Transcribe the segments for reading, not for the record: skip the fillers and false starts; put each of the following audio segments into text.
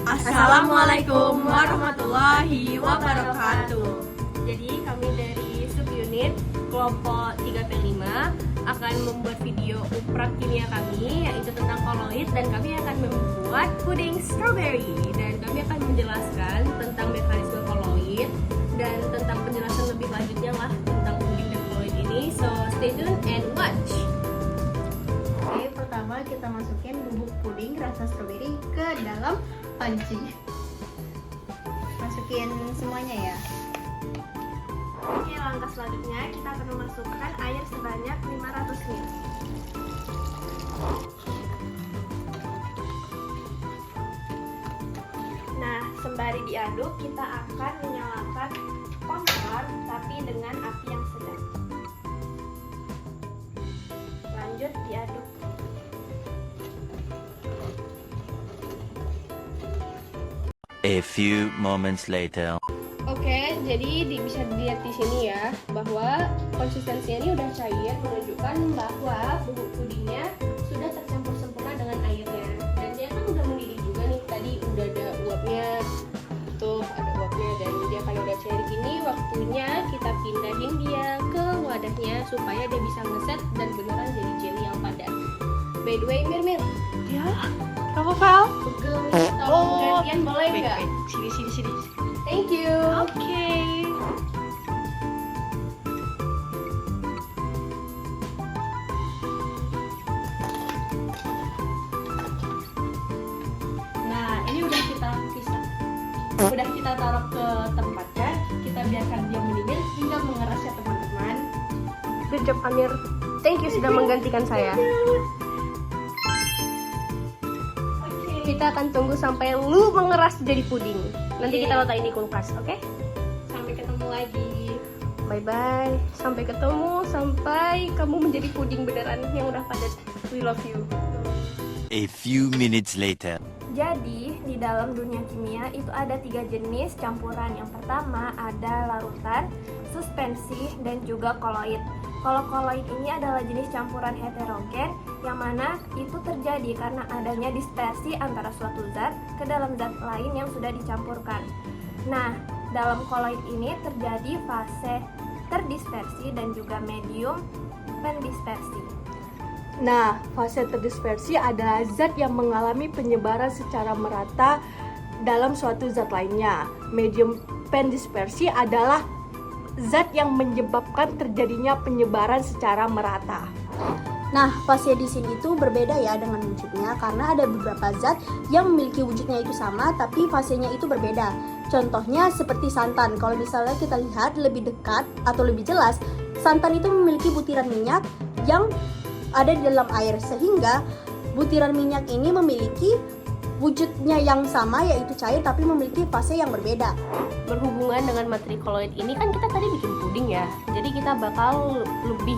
Assalamualaikum warahmatullahi wabarakatuh. Jadi kami dari subunit kelompok 3P5 akan membuat video uprak kimia kami, yaitu tentang koloid, dan kami akan membuat puding strawberry, dan kami akan menjelaskan tentang mekanisme koloid dan tentang penjelasan lebih lanjutnya lah tentang puding dan koloid ini. So stay tuned and watch. Oke, pertama kita masukin bubuk puding rasa strawberry ke dalam panci. Masukin semuanya ya. Oke, langkah selanjutnya kita akan memasukkan air sebanyak 500 ml. Nah, sembari diaduk, kita akan menyalakan kompor tapi dengan api yang sedang. Lanjut diaduk. A few moments later. Oke, jadi bisa dilihat di sini ya bahwa konsistensinya ini udah cair, menunjukkan bahwa bubuk pudingnya sudah tercampur sempurna dengan airnya. Dan dia kan udah mendidih juga nih, tadi udah ada uapnya, tuh ada uapnya, dan dia kan udah cair gini. Waktunya kita pindahin dia ke wadahnya supaya dia bisa ngeset dan beneran jadi jelly yang padat. By the way, Mir, Ya, kamu Val? pegel nih, tolong gantian boleh nggak? Sini. Thank you. Oke. Nah, ini udah kita pisah. Udah kita taruh ke tempatnya. Kita biarkan dia mendidih hingga mengeras ya teman-teman. Good job Amir. Thank you sudah menggantikan saya. Kita akan tunggu sampai lu mengeras jadi puding. Nanti kita letak ini kulkas, oke? Sampai ketemu lagi. Bye bye. Sampai ketemu, sampai kamu menjadi puding beneran yang udah padat. We love you. A few minutes later. Jadi, di dalam dunia kimia itu ada 3 jenis campuran. Yang pertama ada larutan, suspensi, dan juga koloid. Kalau koloid ini adalah jenis campuran heterogen yang mana itu terjadi karena adanya dispersi antara suatu zat ke dalam zat lain yang sudah dicampurkan. Nah, dalam koloid ini terjadi fase terdispersi dan juga medium pendispersi. Nah, fase terdispersi adalah zat yang mengalami penyebaran secara merata dalam suatu zat lainnya. Medium pendispersi adalah zat yang menyebabkan terjadinya penyebaran secara merata. Nah, fase di sini itu berbeda ya dengan wujudnya karena ada beberapa zat yang memiliki wujudnya itu sama tapi fasenya itu berbeda. Contohnya seperti santan. Kalau misalnya kita lihat lebih dekat atau lebih jelas, santan itu memiliki butiran minyak yang ada di dalam air sehingga butiran minyak ini memiliki wujudnya yang sama yaitu cair tapi memiliki fase yang berbeda. Berhubungan dengan materi koloid ini kan kita tadi bikin puding ya. Jadi kita bakal lebih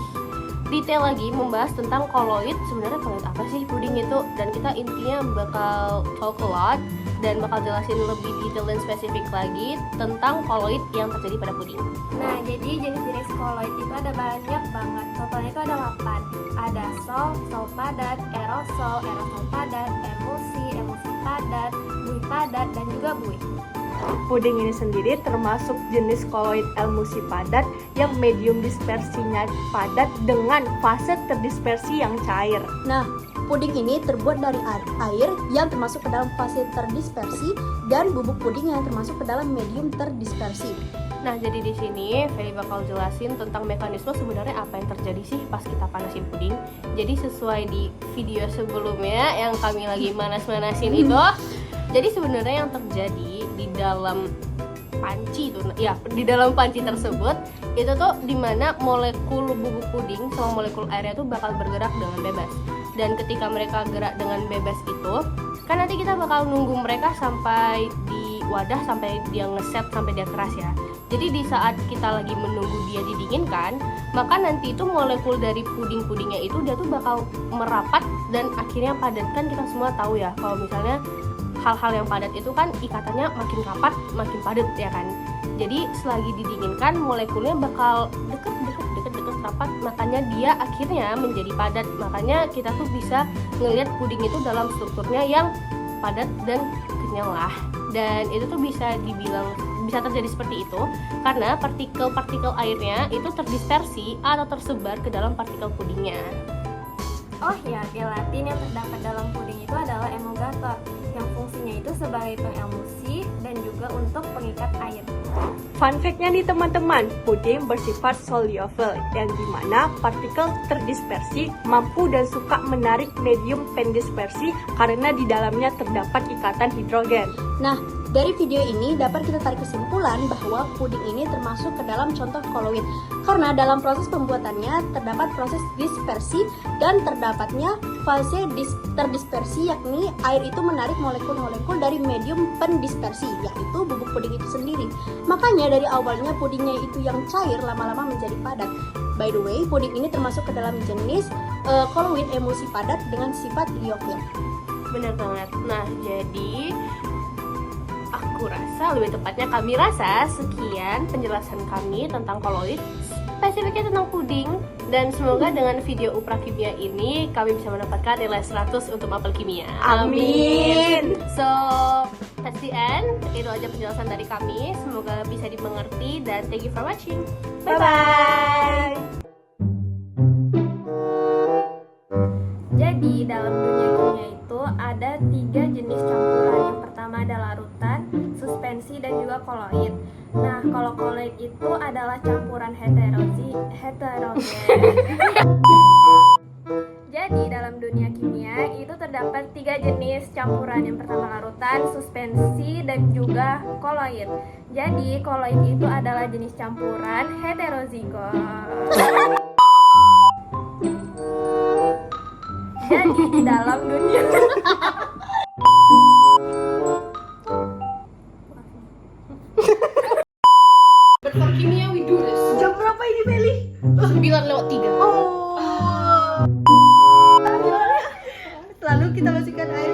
detail lagi membahas tentang koloid. Sebenarnya koloid apa sih puding itu? Dan kita intinya bakal talk a lot dan bakal jelasin lebih detail dan spesifik lagi tentang koloid yang terjadi pada puding. Nah, jadi jenis-jenis koloid itu ada banyak banget. Totalnya itu ada 8. Ada sol padat, aerosol padat, emulsi padat, buih padat, dan juga buih. Puding ini sendiri termasuk jenis koloid emulsi padat yang medium dispersinya padat dengan fase terdispersi yang cair. Nah, puding ini terbuat dari air yang termasuk ke dalam fase terdispersi dan bubuk puding yang termasuk ke dalam medium terdispersi. Nah, jadi di sini Feli bakal jelasin tentang mekanisme sebenarnya apa yang terjadi sih pas kita panasin puding. Jadi sesuai di video sebelumnya yang kami lagi manas-manasin itu, jadi sebenarnya yang terjadi di dalam panci itu, ya di dalam panci tersebut itu tuh dimana molekul bubuk puding sama molekul airnya tuh bakal bergerak dengan bebas. Dan ketika mereka gerak dengan bebas itu, kan nanti kita bakal nunggu mereka sampai di wadah sampai dia ngeset sampai dia keras ya. Jadi di saat kita lagi menunggu dia didinginkan, maka nanti itu molekul dari puding-pudingnya itu dia tuh bakal merapat dan akhirnya padat. Kan kita semua tahu ya kalau misalnya hal-hal yang padat itu kan ikatannya makin rapat, makin padat ya kan. Jadi selagi didinginkan molekulnya bakal deket rapat, makanya dia akhirnya menjadi padat. Makanya kita tuh bisa ngelihat puding itu dalam strukturnya yang padat dan airnya lah. Dan itu tuh bisa terjadi seperti itu karena partikel-partikel airnya itu terdispersi atau tersebar ke dalam partikel pudingnya. Oh ya, gelatin yang terdapat dalam puding itu adalah emulgator yang fungsinya itu sebagai pengemulsi dan juga untuk pengikat air. Fun fact-nya nih teman-teman, puding bersifat soluble yang dimana partikel terdispersi mampu dan suka menarik medium pendispersi karena di dalamnya terdapat ikatan hidrogen. Nah, dari video ini dapat kita tarik kesimpulan bahwa puding ini termasuk ke dalam contoh koloid karena dalam proses pembuatannya terdapat proses dispersi dan terdapatnya fase terdispersi, yakni air itu menarik molekul-molekul dari medium pendispersi, yaitu bubuk puding itu sendiri. Makanya dari awalnya pudingnya itu yang cair lama-lama menjadi padat. By the way, puding ini termasuk ke dalam jenis koloid emulsi padat dengan sifat liofil. Benar banget. Nah, jadi aku rasa, lebih tepatnya kami rasa, sekian penjelasan kami tentang koloid, spesifiknya tentang puding. Dan semoga dengan video Upra Kimia ini kami bisa mendapatkan nilai 100 untuk mapel kimia. Amin. So, that's the end. Itu aja penjelasan dari kami. Semoga bisa dimengerti dan thank you for watching. Bye-bye. Jadi dalam dunia kimia itu ada 3 jenis campuran. Yang pertama ada larutan, suspensi, dan juga koloid. Nah, kalau koloid itu adalah campuran heterogen. Jadi dalam dunia kimia itu terdapat 3 jenis campuran. Yang pertama larutan, suspensi, dan juga koloid. Jadi koloid itu adalah jenis campuran heterozigot. Jadi di dalam dunia For kimia we do this. Jam berapa ini, Meli? 9:03. Oh. Lalu kita masukkan air